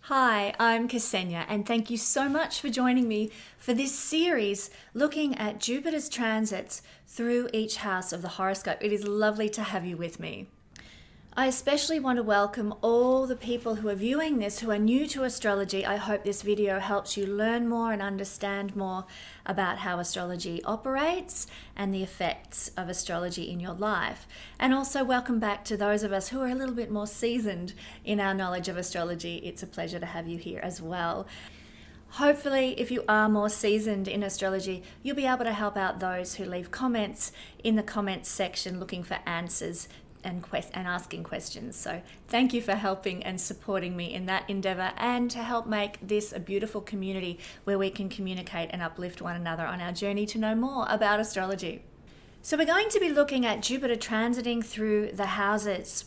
Hi, I'm Kesenya, and thank you so much for joining me for this series looking at Jupiter's transits through each house of the horoscope. It is lovely to have you with me. I especially want to welcome all the people who are viewing this who are new to astrology. I hope this video helps you learn more and understand more about how astrology operates and the effects of astrology in your life. And also welcome back to those of us who are a little bit more seasoned in our knowledge of astrology. It's a pleasure to have you here as well. Hopefully, if you are more seasoned in astrology, you'll be able to help out those who leave comments in the comments section looking for answers and asking questions. So thank you for helping and supporting me in that endeavor, and to help make this a beautiful community where we can communicate and uplift one another on our journey to know more about astrology. So we're going to be looking at Jupiter transiting through the houses.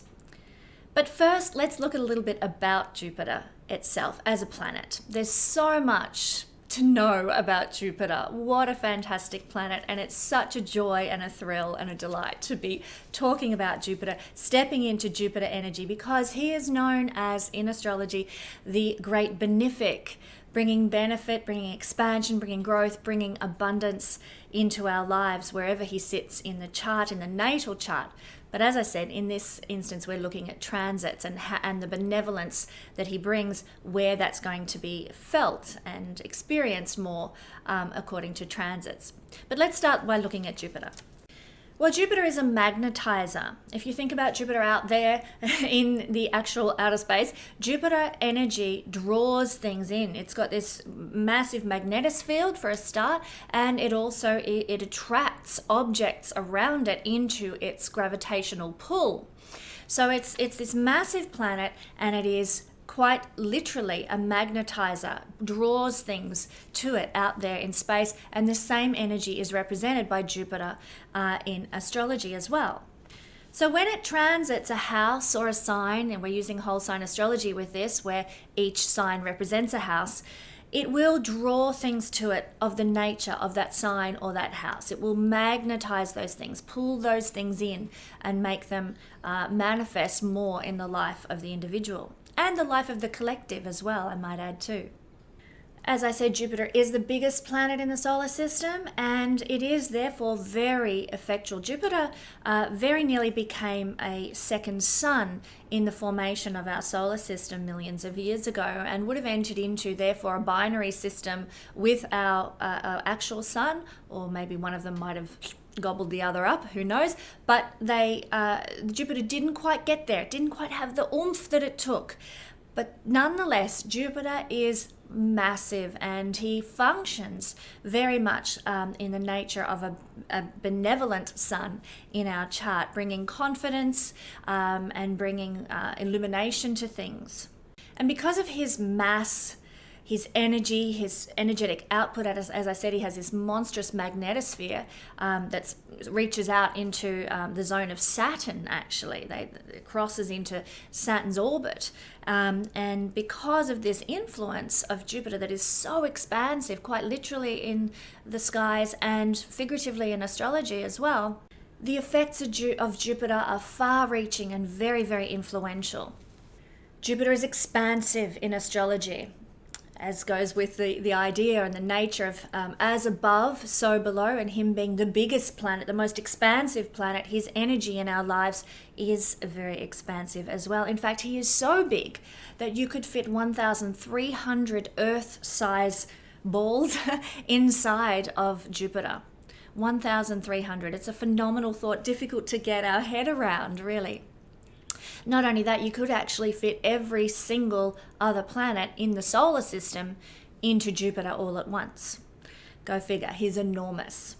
But first, let's look at a little bit about Jupiter itself as a planet. There's so much to know about Jupiter. What a fantastic planet, and it's such a joy and a thrill and a delight to be talking about Jupiter, stepping into Jupiter energy, because he is known as, in astrology, the great benefic, bringing benefit, bringing expansion, bringing growth, bringing abundance into our lives wherever he sits in the chart, in the natal chart. But as I said, in this instance, we're looking at transits and the benevolence that he brings, where that's going to be felt and experienced more according to transits. But let's start by looking at Jupiter. Well, Jupiter is a magnetizer. If you think about Jupiter out there in the actual outer space, Jupiter energy draws things in. It's got this massive magnetic field for a start, and it also it attracts objects around it into its gravitational pull. So it's this massive planet, and it is quite literally a magnetizer, draws things to it out there in space, and the same energy is represented by Jupiter in astrology as well. So when it transits a house or a sign, and we're using whole sign astrology with this, where each sign represents a house, it will draw things to it of the nature of that sign or that house. It will magnetize those things, pull those things in, and make them manifest more in the life of the individual. And the life of the collective as well, I might add too. As I said, Jupiter is the biggest planet in the solar system, and it is therefore very effectual. Jupiter very nearly became a second sun in the formation of our solar system millions of years ago, and would have entered into therefore a binary system with our actual sun, or maybe one of them might have gobbled the other up, who knows, but Jupiter didn't quite get there. It didn't quite have the oomph that it took. But nonetheless, Jupiter is massive, and he functions very much in the nature of a benevolent sun in our chart, bringing confidence and bringing illumination to things. And because of his mass, his energy, his energetic output, as I said, he has this monstrous magnetosphere that reaches out into the zone of Saturn, actually. It crosses into Saturn's orbit. And because of this influence of Jupiter that is so expansive, quite literally in the skies and figuratively in astrology as well, the effects of Jupiter are far-reaching and very, very influential. Jupiter is expansive in astrology, as goes with the idea and the nature of as above, so below, and him being the biggest planet, the most expansive planet, his energy in our lives is very expansive as well. In fact, he is so big that you could fit 1,300 Earth-size balls inside of Jupiter. 1,300. It's a phenomenal thought, difficult to get our head around, really. Not only that, you could actually fit every single other planet in the solar system into Jupiter all at once. Go figure, he's enormous.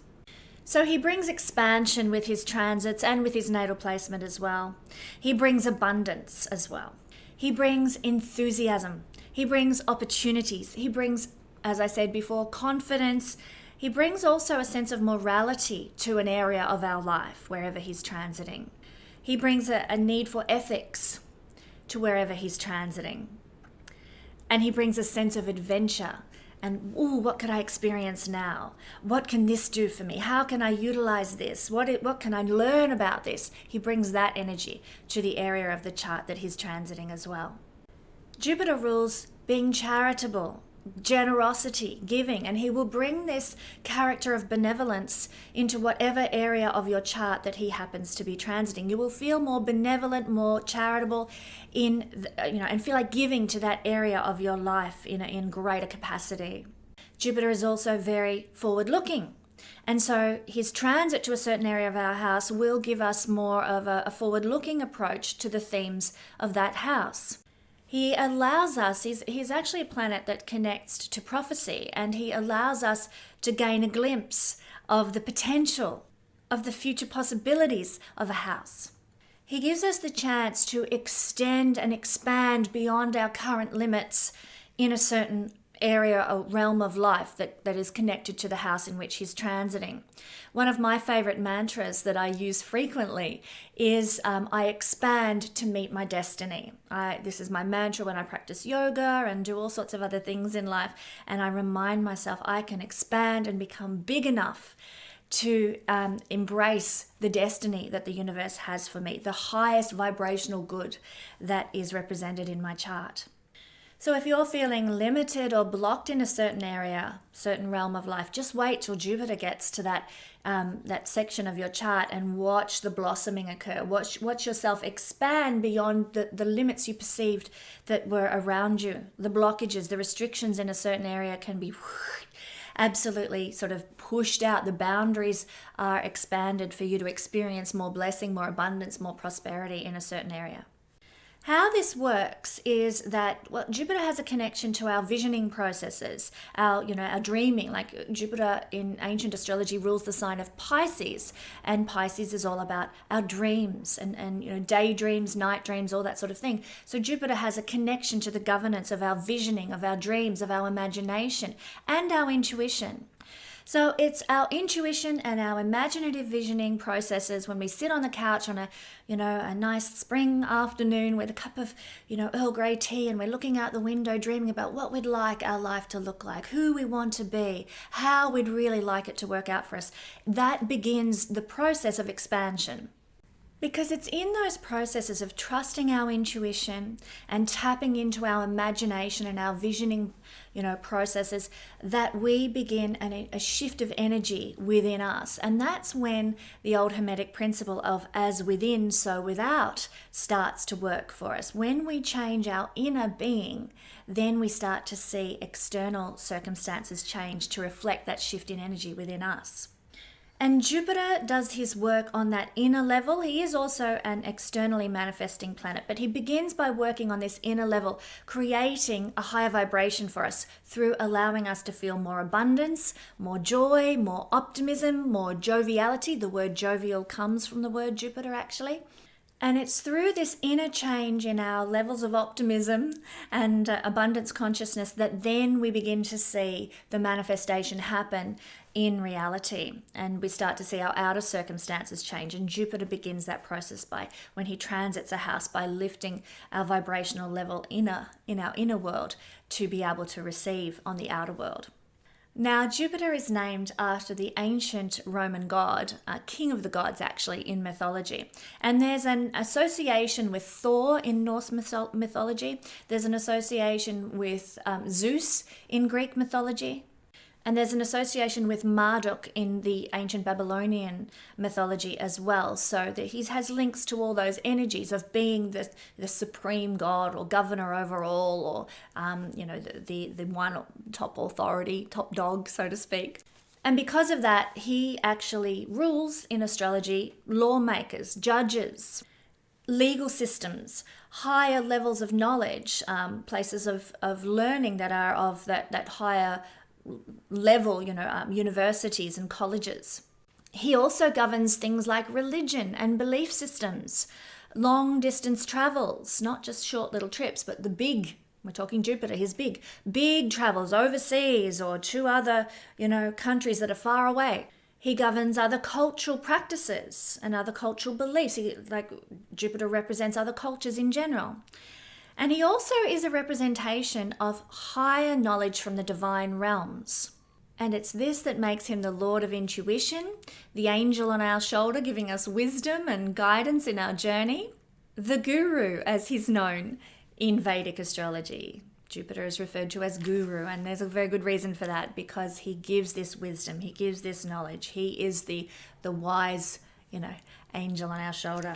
So he brings expansion with his transits and with his natal placement as well. He brings abundance as well. He brings enthusiasm. He brings opportunities. He brings, as I said before, confidence. He brings also a sense of morality to an area of our life, wherever he's transiting. He brings a need for ethics to wherever he's transiting. And he brings a sense of adventure and, what could I experience now? What can this do for me? How can I utilize this? What can I learn about this? He brings that energy to the area of the chart that he's transiting as well. Jupiter rules being charitable, generosity, giving, and he will bring this character of benevolence into whatever area of your chart that he happens to be transiting. You will feel more benevolent, more charitable and feel like giving to that area of your life in greater capacity. Jupiter is also very forward-looking. And so his transit to a certain area of our house will give us more of a forward-looking approach to the themes of that house. He allows us, he's actually a planet that connects to prophecy, and he allows us to gain a glimpse of the potential, of the future possibilities of a house. He gives us the chance to extend and expand beyond our current limits in a certain area or realm of life that is connected to the house in which he's transiting. One of my favorite mantras that I use frequently is I expand to meet my destiny. This is my mantra when I practice yoga and do all sorts of other things in life, and I remind myself I can expand and become big enough to embrace the destiny that the universe has for me, the highest vibrational good that is represented in my chart. So if you're feeling limited or blocked in a certain area, certain realm of life, just wait till Jupiter gets to that section of your chart and watch the blossoming occur. Watch yourself expand beyond the limits you perceived that were around you. The blockages, the restrictions in a certain area can be absolutely sort of pushed out. The boundaries are expanded for you to experience more blessing, more abundance, more prosperity in a certain area. How this works is that Jupiter has a connection to our visioning processes, our dreaming. Like Jupiter in ancient astrology rules the sign of Pisces, and Pisces is all about our dreams and daydreams, night dreams, all that sort of thing. So Jupiter has a connection to the governance of our visioning, of our dreams, of our imagination, and our intuition. So it's our intuition and our imaginative visioning processes when we sit on the couch on a nice spring afternoon with a cup of, Earl Grey tea, and we're looking out the window dreaming about what we'd like our life to look like, who we want to be, how we'd really like it to work out for us. That begins the process of expansion. Because it's in those processes of trusting our intuition and tapping into our imagination and our visioning, processes that we begin a shift of energy within us. And that's when the old Hermetic principle of as within, so without starts to work for us. When we change our inner being, then we start to see external circumstances change to reflect that shift in energy within us. And Jupiter does his work on that inner level. He is also an externally manifesting planet, but he begins by working on this inner level, creating a higher vibration for us through allowing us to feel more abundance, more joy, more optimism, more joviality. The word jovial comes from the word Jupiter, actually. And it's through this inner change in our levels of optimism and abundance consciousness that then we begin to see the manifestation happen in reality. And we start to see our outer circumstances change. And Jupiter begins that process when he transits a house, by lifting our vibrational level in our inner world to be able to receive on the outer world. Now, Jupiter is named after the ancient Roman god, king of the gods actually, in mythology. And there's an association with Thor in Norse mythology. There's an association with Zeus in Greek mythology. And there's an association with Marduk in the ancient Babylonian mythology as well. So that he has links to all those energies of being the supreme god or governor over all, or the one top authority, top dog, so to speak. And because of that, he actually rules in astrology lawmakers, judges, legal systems, higher levels of knowledge, places of learning that are of that higher level, universities and colleges. He also governs things like religion and belief systems, long distance travels, not just short little trips, but we're talking Jupiter, his big travels overseas or to other, countries that are far away. He governs other cultural practices and other cultural beliefs. Like Jupiter represents other cultures in general. And he also is a representation of higher knowledge from the divine realms. And it's this that makes him the Lord of intuition, the angel on our shoulder giving us wisdom and guidance in our journey. The guru, as he's known, In Vedic astrology, Jupiter is referred to as guru, and there's a very good reason for that, because he gives this wisdom, he gives this knowledge. He is the wise, angel on our shoulder.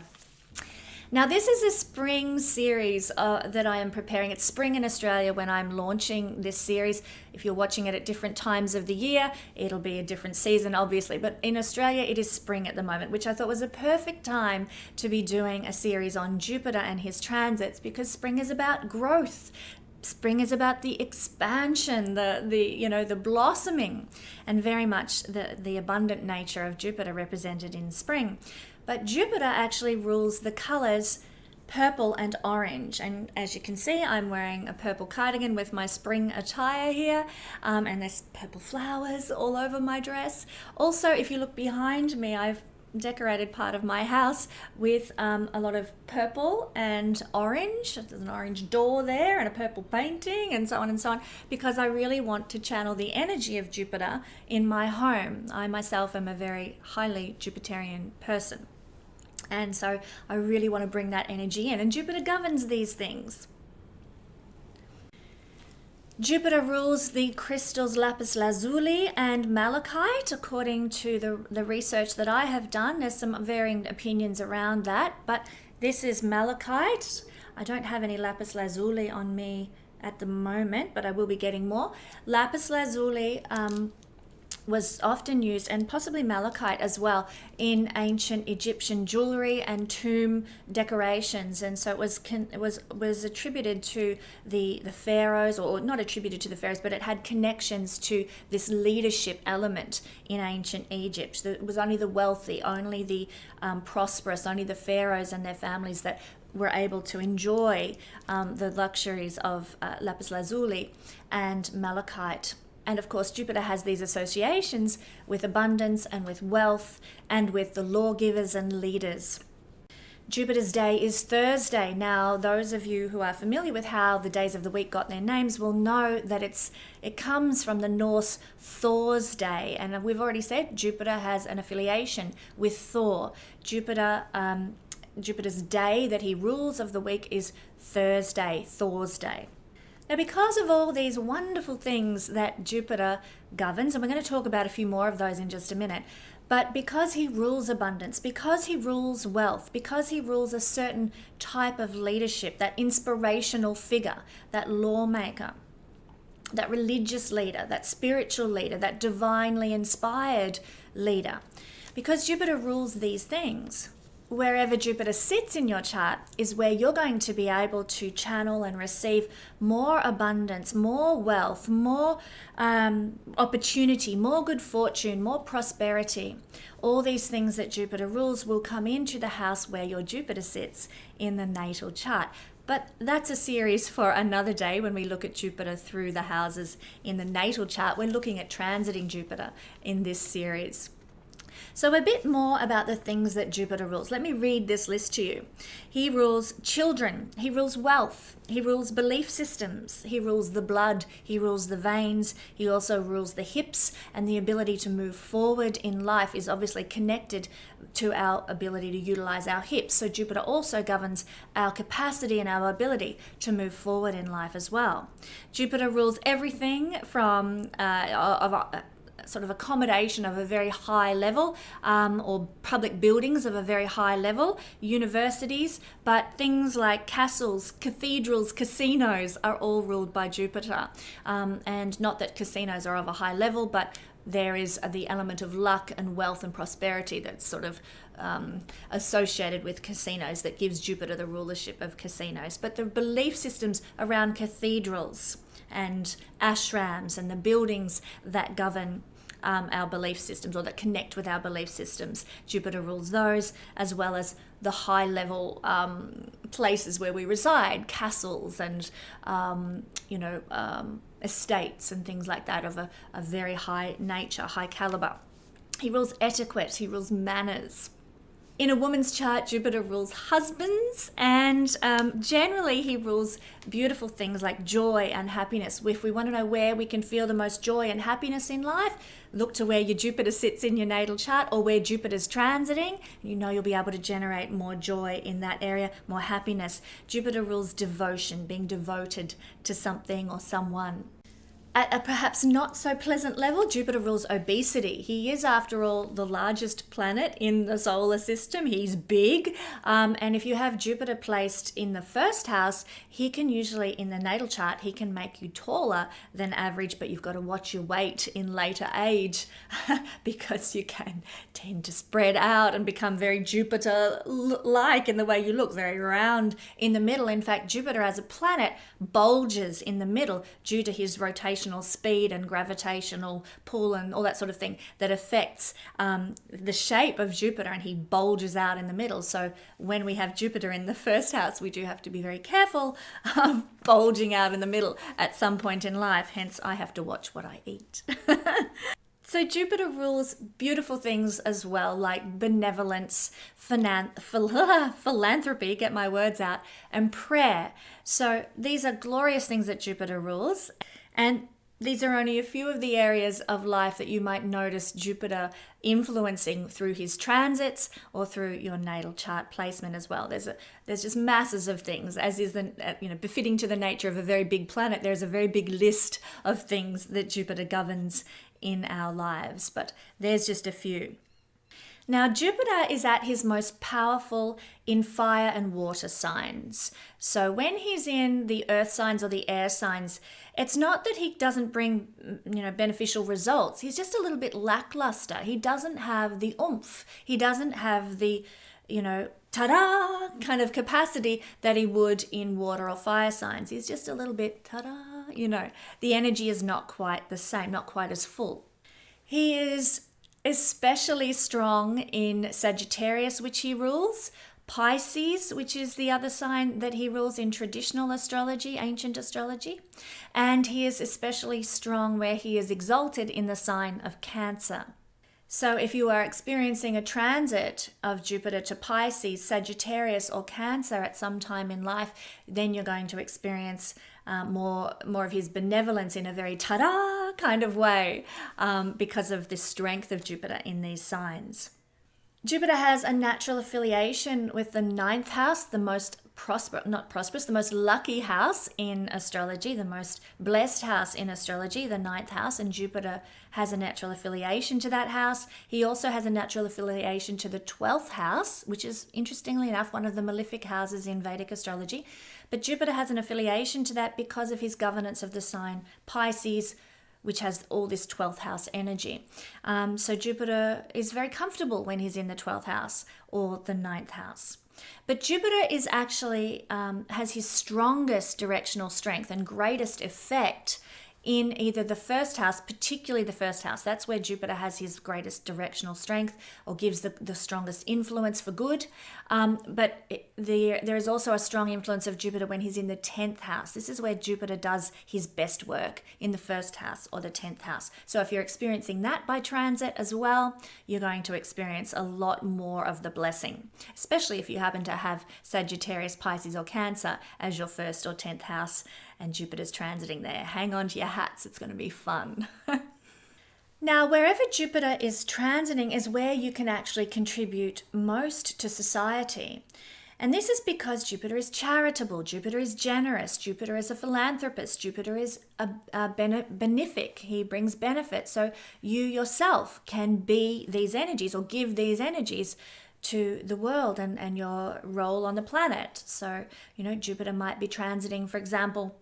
Now, this is a spring series that I am preparing. It's spring in Australia when I'm launching this series. If you're watching it at different times of the year, it'll be a different season, obviously. But in Australia, it is spring at the moment, which I thought was a perfect time to be doing a series on Jupiter and his transits, because spring is about growth. Spring is about the expansion, the blossoming, and very much the abundant nature of Jupiter represented in spring. But Jupiter actually rules the colors purple and orange. And as you can see, I'm wearing a purple cardigan with my spring attire here. And there's purple flowers all over my dress. Also, if you look behind me, I've decorated part of my house with a lot of purple and orange. There's an orange door there and a purple painting and so on, because I really want to channel the energy of Jupiter in my home. I myself am a very highly Jupiterian person, and so I really want to bring that energy in, and Jupiter governs these things. Jupiter rules the crystals lapis lazuli and malachite, according to the research that I have done. There's some varying opinions around that, but this is malachite. I don't have any lapis lazuli on me at the moment, but I will be getting more. Lapis lazuli was often used, and possibly malachite as well, in ancient Egyptian jewelry and tomb decorations, and so it was attributed to the pharaohs, or not attributed to the pharaohs, but it had connections to this leadership element in ancient Egypt. It was only the wealthy, only the prosperous, only the pharaohs and their families that were able to enjoy the luxuries of lapis lazuli and malachite. And of course, Jupiter has these associations with abundance and with wealth and with the lawgivers and leaders. Jupiter's day is Thursday. Now, those of you who are familiar with how the days of the week got their names will know that it comes from the Norse Thor's day. And we've already said Jupiter has an affiliation with Thor. Jupiter's day that he rules of the week is Thursday, Thor's day. Now, because of all these wonderful things that Jupiter governs, and we're going to talk about a few more of those in just a minute, but because he rules abundance, because he rules wealth, because he rules a certain type of leadership, that inspirational figure, that lawmaker, that religious leader, that spiritual leader, that divinely inspired leader, because Jupiter rules these things, wherever Jupiter sits in your chart is where you're going to be able to channel and receive more abundance, more wealth, more opportunity, more good fortune, more prosperity. All these things that Jupiter rules will come into the house where your Jupiter sits in the natal chart. But that's a series for another day when we look at Jupiter through the houses in the natal chart. We're looking at transiting Jupiter in this series. So a bit more about the things that Jupiter rules. Let me read this list to you. He rules children, he rules wealth, he rules belief systems, he rules the blood, he rules the veins, he also rules the hips, and the ability to move forward in life is obviously connected to our ability to utilize our hips. So Jupiter also governs our capacity and our ability to move forward in life as well. Jupiter rules everything from sort of accommodation of a very high level, or public buildings of a very high level, universities, but things like castles, cathedrals, casinos are all ruled by Jupiter. And not that casinos are of a high level, but there is the element of luck and wealth and prosperity that's sort of associated with casinos that gives Jupiter the rulership of casinos. But the belief systems around cathedrals and ashrams and the buildings that govern our belief systems, or that connect with our belief systems, Jupiter rules those, as well as the high level places where we reside, castles and estates and things like that of a very high nature, high caliber. He rules etiquette, he rules manners. In a woman's chart, Jupiter rules husbands, and generally he rules beautiful things like joy and happiness. If we want to know where we can feel the most joy and happiness in life, look to where your Jupiter sits in your natal chart or where Jupiter's transiting. You know you'll be able to generate more joy in that area, more happiness. Jupiter rules devotion, being devoted to something or someone. At a perhaps not so pleasant level, Jupiter rules obesity. He is, after all, the largest planet in the solar system. He's big. And if you have Jupiter placed in the first house, he can usually, in the natal chart, he can make you taller than average, but you've got to watch your weight in later age because you can tend to spread out and become very Jupiter-like in the way you look, very round in the middle. In fact, Jupiter as a planet bulges in the middle due to his rotation speed and gravitational pull and all that sort of thing that affects the shape of Jupiter, and he bulges out in the middle. So when we have Jupiter in the first house, we do have to be very careful of bulging out in the middle at some point in life. Hence, I have to watch what I eat. So Jupiter rules beautiful things as well, like benevolence, philanthropy, get my words out, and prayer. So these are glorious things that Jupiter rules. And these are only a few of the areas of life that you might notice Jupiter influencing through his transits or through your natal chart placement as well. There's just masses of things, as is befitting to the nature of a very big planet. There's a very big list of things that Jupiter governs in our lives, but there's just a few. Now, Jupiter is at his most powerful in fire and water signs. So when he's in the earth signs or the air signs, it's not that he doesn't bring, beneficial results. He's just a little bit lackluster. He doesn't have the oomph. He doesn't have the, ta-da kind of capacity that he would in water or fire signs. He's just a little bit ta-da, the energy is not quite the same, not quite as full. He is especially strong in Sagittarius, which he rules, Pisces, which is the other sign that he rules in traditional astrology, ancient astrology, and he is especially strong where he is exalted in the sign of Cancer. So if you are experiencing a transit of Jupiter to Pisces, Sagittarius, or Cancer at some time in life, then you're going to experience more of his benevolence in a very ta-da kind of way because of the strength of Jupiter in these signs. Jupiter has a natural affiliation with the ninth house, the most the most lucky house in astrology, the most blessed house in astrology, the ninth house, and Jupiter has a natural affiliation to that house. He also has a natural affiliation to the 12th house, which is, interestingly enough, one of the malefic houses in Vedic astrology. But Jupiter has an affiliation to that because of his governance of the sign Pisces, which has all this 12th house energy. So Jupiter is very comfortable when he's in the 12th house or the 9th house. But Jupiter is actually has his strongest directional strength and greatest effect in either the first house, particularly the first house. That's where Jupiter has his greatest directional strength or gives the strongest influence for good. But there is also a strong influence of Jupiter when he's in the 10th house. This is where Jupiter does his best work, in the first house or the 10th house. So if you're experiencing that by transit as well, you're going to experience a lot more of the blessing, especially if you happen to have Sagittarius, Pisces, or Cancer as your first or 10th house and Jupiter's transiting there. Hang on to your hats, it's going to be fun. Now, wherever Jupiter is transiting is where you can actually contribute most to society. And this is because Jupiter is charitable, Jupiter is generous, Jupiter is a philanthropist, Jupiter is a benefic, he brings benefit. So you yourself can be these energies or give these energies to the world and your role on the planet. So, Jupiter might be transiting, for example,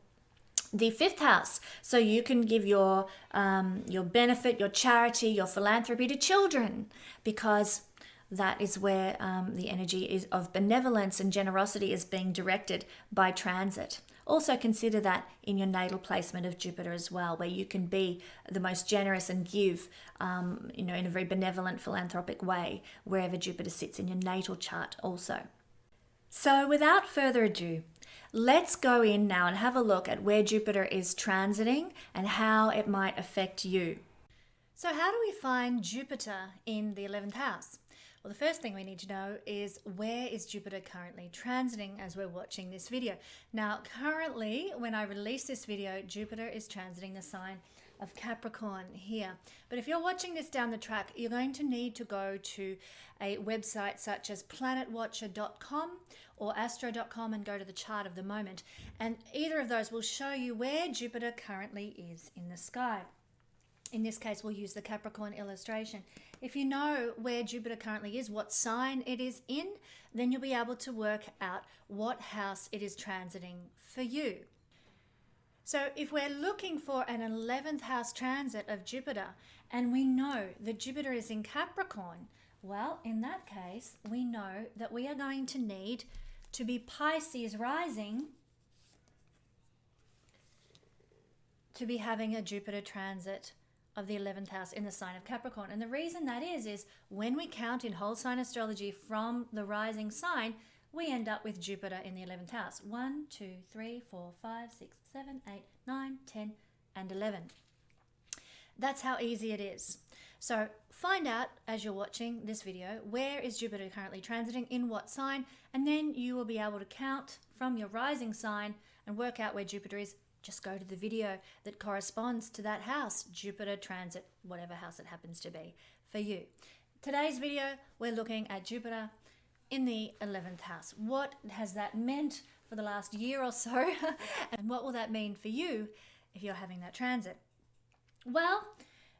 the 5th house. So you can give your benefit, your charity, your philanthropy to children, because that is where the energy is of benevolence and generosity is being directed by transit. Also consider that in your natal placement of Jupiter as well, where you can be the most generous and give, in a very benevolent, philanthropic way, wherever Jupiter sits in your natal chart also. So without further ado, let's go in now and have a look at where Jupiter is transiting and how it might affect you. So how do we find Jupiter in the 11th house? Well, the first thing we need to know is, where is Jupiter currently transiting as we're watching this video? Now, currently, when I release this video, Jupiter is transiting the sign of Capricorn here. But if you're watching this down the track, you're going to need to go to a website such as planetwatcher.com or astro.com and go to the chart of the moment. And either of those will show you where Jupiter currently is in the sky. In this case, we'll use the Capricorn illustration. If you know where Jupiter currently is, what sign it is in, then you'll be able to work out what house it is transiting for you. So if we're looking for an 11th house transit of Jupiter, and we know that Jupiter is in Capricorn, well, in that case, we know that we are going to need to be Pisces rising to be having a Jupiter transit of the 11th house in the sign of Capricorn. And the reason that is when we count in whole sign astrology from the rising sign, we end up with Jupiter in the 11th house. 1, 2, 3, 4, 5, 6, 7, 8, 9, 10, and 11. That's how easy it is. So find out as you're watching this video, where is Jupiter currently transiting, in what sign, and then you will be able to count from your rising sign and work out where Jupiter is. Just go to the video that corresponds to that house, Jupiter transit, whatever house it happens to be for you. Today's video, we're looking at Jupiter in the 11th house. What has that meant for the last year or so? And what will that mean for you if you're having that transit? Well,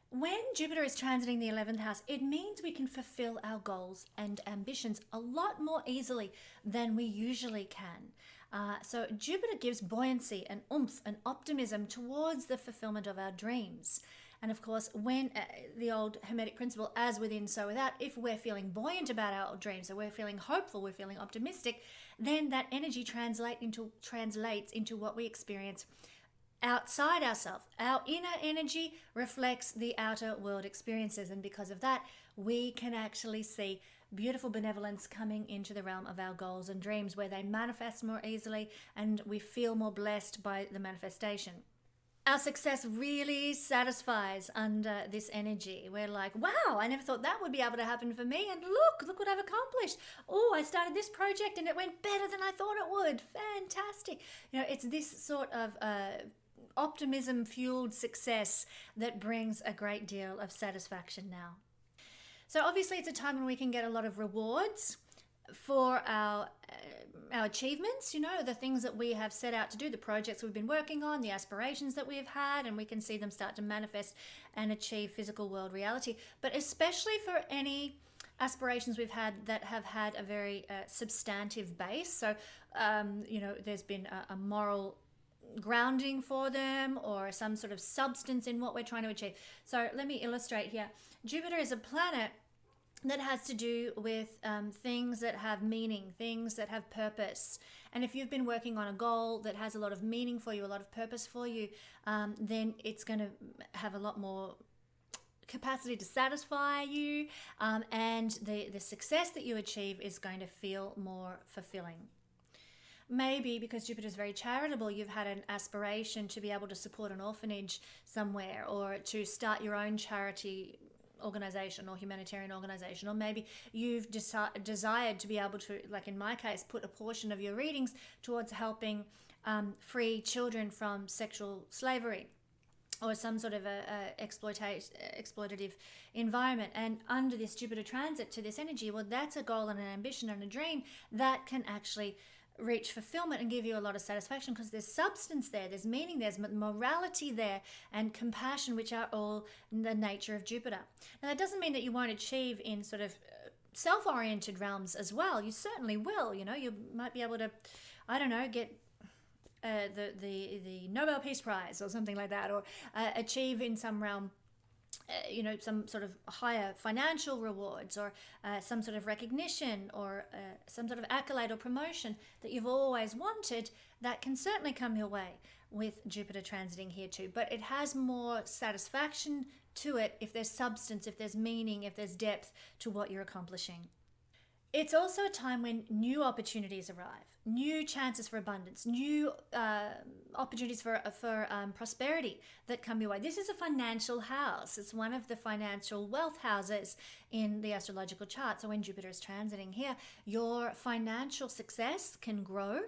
when Jupiter is transiting the 11th house, it means we can fulfill our goals and ambitions a lot more easily than we usually can. So Jupiter gives buoyancy and oomph and optimism towards the fulfillment of our dreams. And of course, when the old Hermetic principle, as within, so without, if we're feeling buoyant about our dreams, so we're feeling hopeful, we're feeling optimistic, then that energy translates into what we experience outside ourselves. Our inner energy reflects the outer world experiences, and because of that, we can actually see beautiful benevolence coming into the realm of our goals and dreams, where they manifest more easily and we feel more blessed by the manifestation. Our success really satisfies under this energy. We're like, wow, I never thought that would be able to happen for me, and look what I've accomplished. Oh, I started this project and it went better than I thought it would. Fantastic. It's this sort of optimism fueled success that brings a great deal of satisfaction now. So obviously it's a time when we can get a lot of rewards for our achievements, the things that we have set out to do, the projects we've been working on, the aspirations that we've had, and we can see them start to manifest and achieve physical world reality. But especially for any aspirations we've had that have had a very substantive base. So, there's been a moral grounding for them, or some sort of substance in what we're trying to achieve. So let me illustrate here. Jupiter is a planet that has to do with things that have meaning, things that have purpose. And if you've been working on a goal that has a lot of meaning for you, a lot of purpose for you, then it's going to have a lot more capacity to satisfy you, and the success that you achieve is going to feel more fulfilling. Maybe because Jupiter is very charitable, you've had an aspiration to be able to support an orphanage somewhere, or to start your own charity organization or humanitarian organization, or maybe you've desired to be able to, like in my case, put a portion of your readings towards helping free children from sexual slavery or some sort of a exploitative environment. And under this Jupiter transit to this energy, well, that's a goal and an ambition and a dream that can actually reach fulfillment and give you a lot of satisfaction, because there's substance there, there's meaning, there's morality there, and compassion, which are all the nature of Jupiter. Now, that doesn't mean that you won't achieve in sort of self-oriented realms as well. You certainly will. You might be able to, get the Nobel Peace Prize or something like that, or achieve in some realm some sort of higher financial rewards, or some sort of recognition, or some sort of accolade or promotion that you've always wanted. That can certainly come your way with Jupiter transiting here too. But it has more satisfaction to it if there's substance, if there's meaning, if there's depth to what you're accomplishing. It's also a time when new opportunities arrive. new chances for abundance, new opportunities for prosperity that come your way. This is a financial house. It's one of the financial wealth houses in the astrological chart. So when Jupiter is transiting here, your financial success can grow,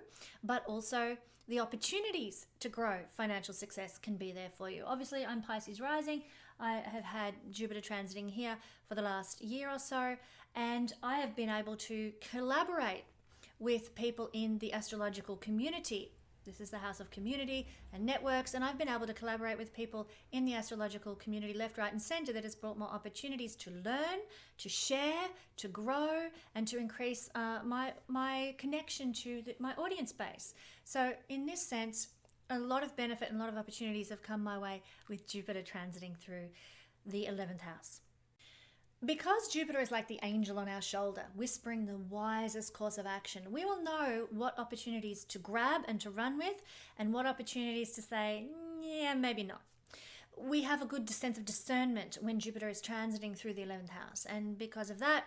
but also the opportunities to grow financial success can be there for you. Obviously, I'm Pisces rising. I have had Jupiter transiting here for the last year or so, and I have been able to collaborate with people in the astrological community. This is the house of community and networks, and I've been able to collaborate with people in the astrological community left, right, and center that has brought more opportunities to learn, to share, to grow, and to increase my connection to my audience base. So in this sense, a lot of benefit and a lot of opportunities have come my way with Jupiter transiting through the 11th house. Because Jupiter is like the angel on our shoulder, whispering the wisest course of action, we will know what opportunities to grab and to run with, and what opportunities to say, yeah, maybe not. We have a good sense of discernment when Jupiter is transiting through the 11th house, and because of that,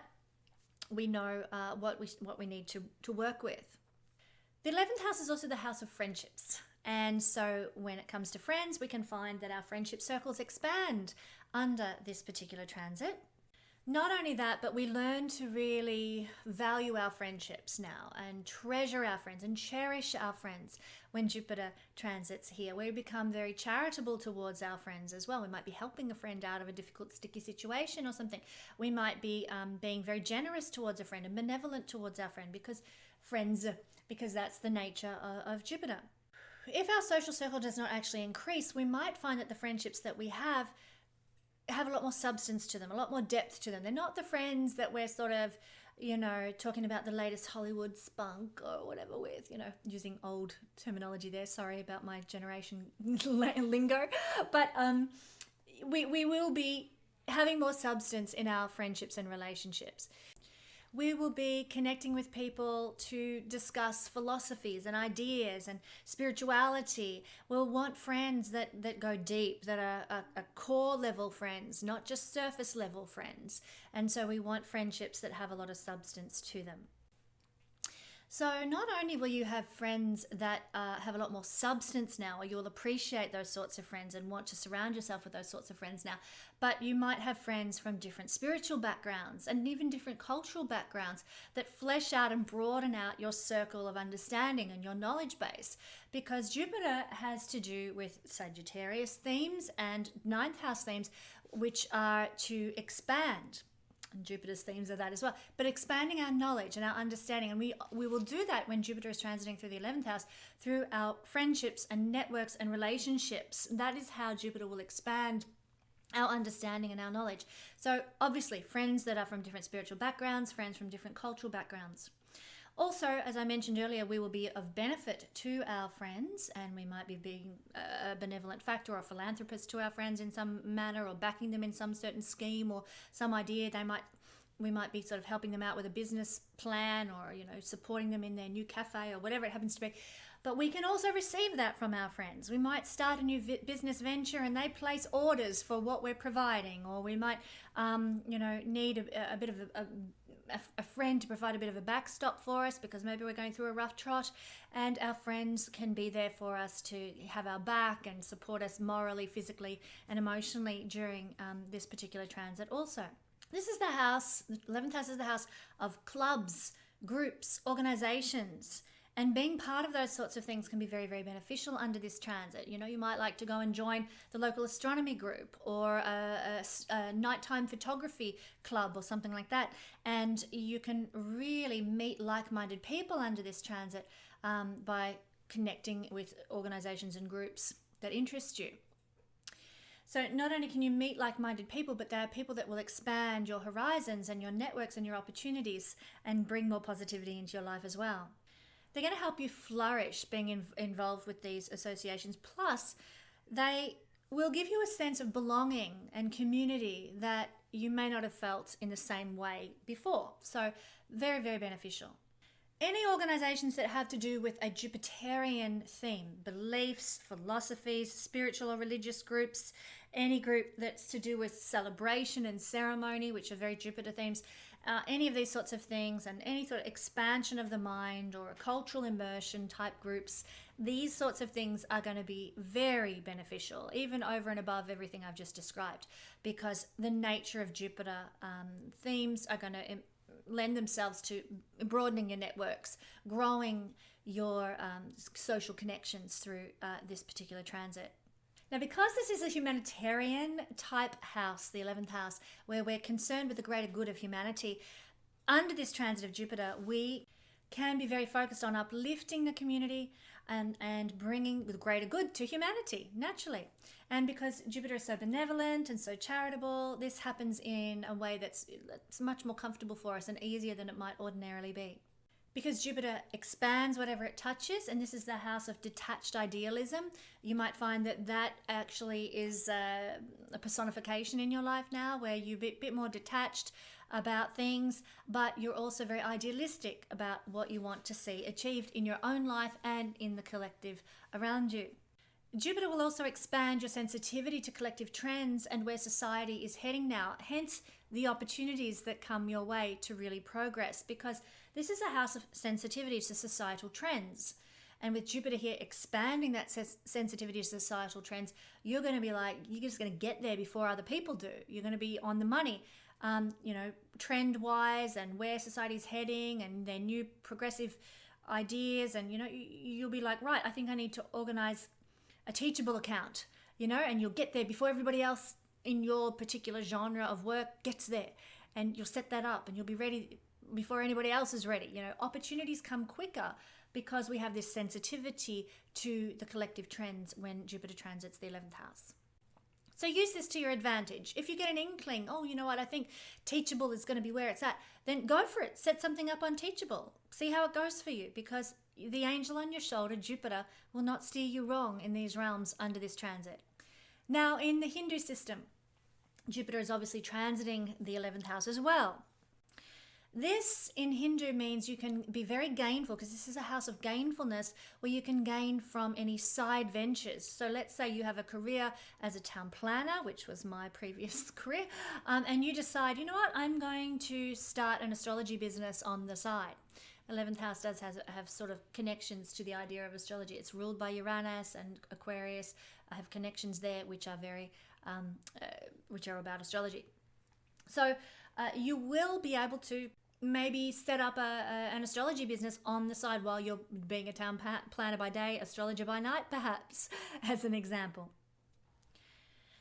we know what we need to work with. The 11th house is also the house of friendships. And so when it comes to friends, we can find that our friendship circles expand under this particular transit. Not only that, but we learn to really value our friendships now and treasure our friends and cherish our friends when Jupiter transits here. We become very charitable towards our friends as well. We might be helping a friend out of a difficult, sticky situation or something. We might be being very generous towards a friend and benevolent towards our friend because that's the nature of Jupiter. If our social circle does not actually increase, we might find that the friendships that we have a lot more substance to them, a lot more depth to them. They're not the friends that we're sort of, talking about the latest Hollywood spunk or whatever with, using old terminology there. Sorry about my generation lingo. But we will be having more substance in our friendships and relationships. We will be connecting with people to discuss philosophies and ideas and spirituality. We'll want friends that go deep, that are core level friends, not just surface level friends. And so we want friendships that have a lot of substance to them. So not only will you have friends that have a lot more substance now, or you'll appreciate those sorts of friends and want to surround yourself with those sorts of friends now, but you might have friends from different spiritual backgrounds and even different cultural backgrounds that flesh out and broaden out your circle of understanding and your knowledge base, because Jupiter has to do with Sagittarius themes and 9th house themes, which are to expand. And Jupiter's themes are that as well, but expanding our knowledge and our understanding. And we will do that when Jupiter is transiting through the 11th house, through our friendships and networks and relationships. That is how Jupiter will expand our understanding and our knowledge. So obviously friends that are from different spiritual backgrounds, friends from different cultural backgrounds. Also, as I mentioned earlier, we will be of benefit to our friends, and we might be being a benevolent factor or a philanthropist to our friends in some manner, or backing them in some certain scheme or some idea. We might be sort of helping them out with a business plan, or supporting them in their new cafe or whatever it happens to be. But we can also receive that from our friends. We might start a new business venture and they place orders for what we're providing, or we might need a bit of a friend to provide a bit of a backstop for us because maybe we're going through a rough trot, and our friends can be there for us to have our back and support us morally, physically, and emotionally during this particular transit also. This is the house, the 11th house is the house of clubs, groups, organizations, and being part of those sorts of things can be very, very beneficial under this transit. You might like to go and join the local astronomy group or a nighttime photography club or something like that. And you can really meet like-minded people under this transit by connecting with organizations and groups that interest you. So not only can you meet like-minded people, but there are people that will expand your horizons and your networks and your opportunities and bring more positivity into your life as well. They're going to help you flourish being involved with these associations. Plus, they will give you a sense of belonging and community that you may not have felt in the same way before. So very, very beneficial. Any organizations that have to do with a Jupiterian theme, beliefs, philosophies, spiritual or religious groups, any group that's to do with celebration and ceremony, which are very Jupiter themes, any of these sorts of things, and any sort of expansion of the mind or a cultural immersion type groups, these sorts of things are going to be very beneficial, even over and above everything I've just described, because the nature of Jupiter themes are going to lend themselves to broadening your networks, growing your social connections through this particular transit. Now, because this is a humanitarian type house, the 11th house, where we're concerned with the greater good of humanity, under this transit of Jupiter, we can be very focused on uplifting the community and bringing the greater good to humanity, naturally. And because Jupiter is so benevolent and so charitable, this happens in a way that's much more comfortable for us and easier than it might ordinarily be. Because Jupiter expands whatever it touches, and this is the house of detached idealism, you might find that that actually is a personification in your life now, where you're a bit more detached about things, but you're also very idealistic about what you want to see achieved in your own life and in the collective around you. Jupiter will also expand your sensitivity to collective trends and where society is heading now, hence the opportunities that come your way to really progress, because this is a house of sensitivity to societal trends. And with Jupiter here expanding that sensitivity to societal trends, you're going to be you're just going to get there before other people do. You're going to be on the money, trend-wise, and where society's heading and their new progressive ideas. And, you'll be like, right, I think I need to organize a Teachable account, and you'll get there before everybody else in your particular genre of work gets there, and you'll set that up and you'll be ready before anybody else is ready. Opportunities come quicker because we have this sensitivity to the collective trends when Jupiter transits the 11th house. So use this to your advantage. If you get an inkling, oh, you know what, I think Teachable is going to be where it's at, then go for it. Set something up on Teachable. See how it goes for you, because the angel on your shoulder, Jupiter, will not steer you wrong in these realms under this transit. Now, in the Hindu system, Jupiter is obviously transiting the 11th house as well. This in Hindu means you can be very gainful, because this is a house of gainfulness where you can gain from any side ventures. So let's say you have a career as a town planner, which was my previous career, and you decide, you know what, I'm going to start an astrology business on the side. 11th house does have sort of connections to the idea of astrology. It's ruled by Uranus and Aquarius. I have connections there which are which are about astrology. So you will be able to maybe set up an astrology business on the side while you're being a town planner by day, astrologer by night, perhaps, as an example.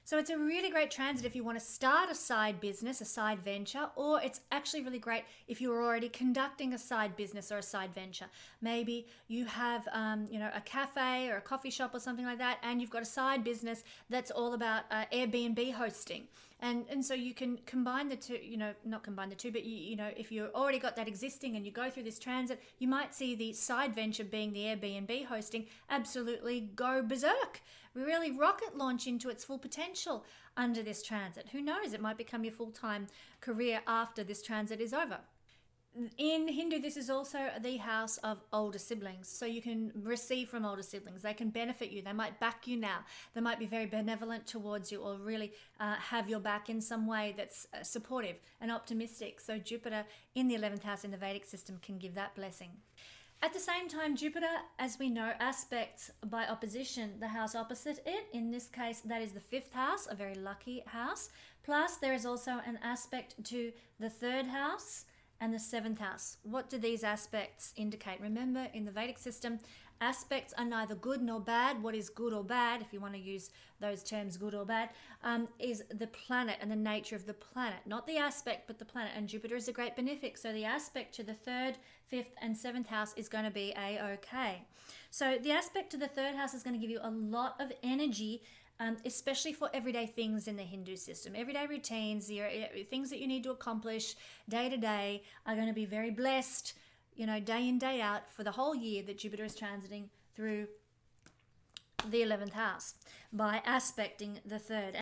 So it's a really great transit if you want to start a side business, a side venture, or it's actually really great if you're already conducting a side business or a side venture. Maybe you have, a cafe or a coffee shop or something like that, and you've got a side business that's all about Airbnb hosting. And so you can combine the two, not combine the two, but if you've already got that existing and you go through this transit, you might see the side venture being the Airbnb hosting absolutely go berserk, really rocket launch into its full potential under this transit. Who knows, it might become your full-time career after this transit is over. In Hindu, this is also the house of older siblings. So you can receive from older siblings. They can benefit you. They might back you now. They might be very benevolent towards you, or really have your back in some way that's supportive and optimistic. So Jupiter in the 11th house in the Vedic system can give that blessing. At the same time, Jupiter, as we know, aspects by opposition the house opposite it. In this case, that is the 5th house, a very lucky house. Plus, there is also an aspect to the 3rd house and the 7th house. What do these aspects indicate? Remember, in the Vedic system, aspects are neither good nor bad. What is good or bad, if you want to use those terms, good or bad, is the planet and the nature of the planet. Not the aspect, but the planet. And Jupiter is a great benefic. So the aspect to the 3rd, 5th, and 7th house is going to be A-OK. So the aspect to the 3rd house is going to give you a lot of energy, especially for everyday things in the Hindu system. Everyday routines, things that you need to accomplish day to day are going to be very blessed, day in, day out for the whole year that Jupiter is transiting through the 11th house by aspecting the 3rd.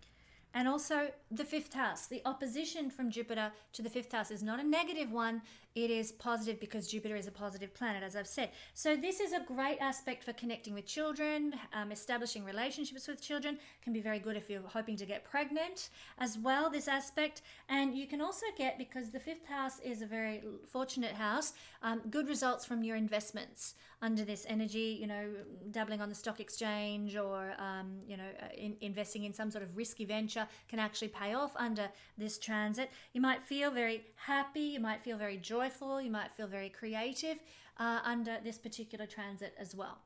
And also the 5th house. The opposition from Jupiter to the 5th house is not a negative one. it is positive because Jupiter is a positive planet, as I've said. So this is a great aspect for connecting with children, establishing relationships with children. Can be very good if you're hoping to get pregnant as well, this aspect. And you can also get, because the fifth house is a very fortunate house, good results from your investments under this energy, you know, dabbling on the stock exchange or, investing in some sort of risky venture can actually pay off under this transit. You might feel very happy, you might feel very joyful, you might feel very creative under this particular transit as well.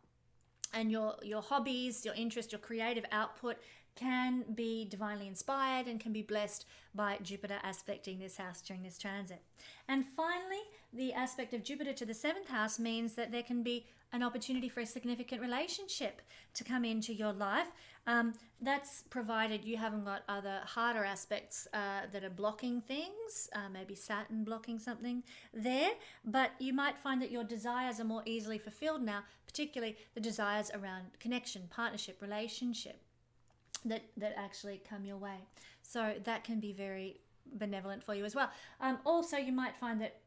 And your hobbies, your interest, your creative output can be divinely inspired and can be blessed by Jupiter aspecting this house during this transit. And finally, the aspect of Jupiter to the seventh house means that there can be an opportunity for a significant relationship to come into your life. That's provided you haven't got other harder aspects that are blocking things, maybe Saturn blocking something there, but you might find that your desires are more easily fulfilled now, particularly the desires around connection, partnership, relationship that actually come your way. So that can be very benevolent for you as well. Also, you might find that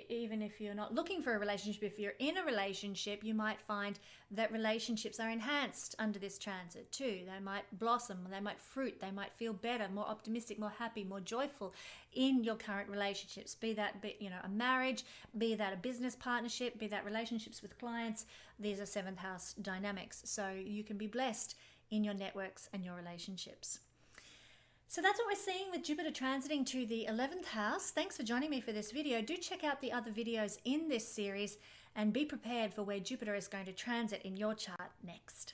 even if you're not looking for a relationship, if you're in a relationship, you might find that relationships are enhanced under this transit too. They might blossom, they might fruit, they might feel better, more optimistic, more happy, more joyful in your current relationships, be that a marriage, be that a business partnership, be that relationships with clients. These are seventh house dynamics, so you can be blessed in your networks and your relationships. So that's what we're seeing with Jupiter transiting to the 11th house. Thanks for joining me for this video. Do check out the other videos in this series and be prepared for where Jupiter is going to transit in your chart next.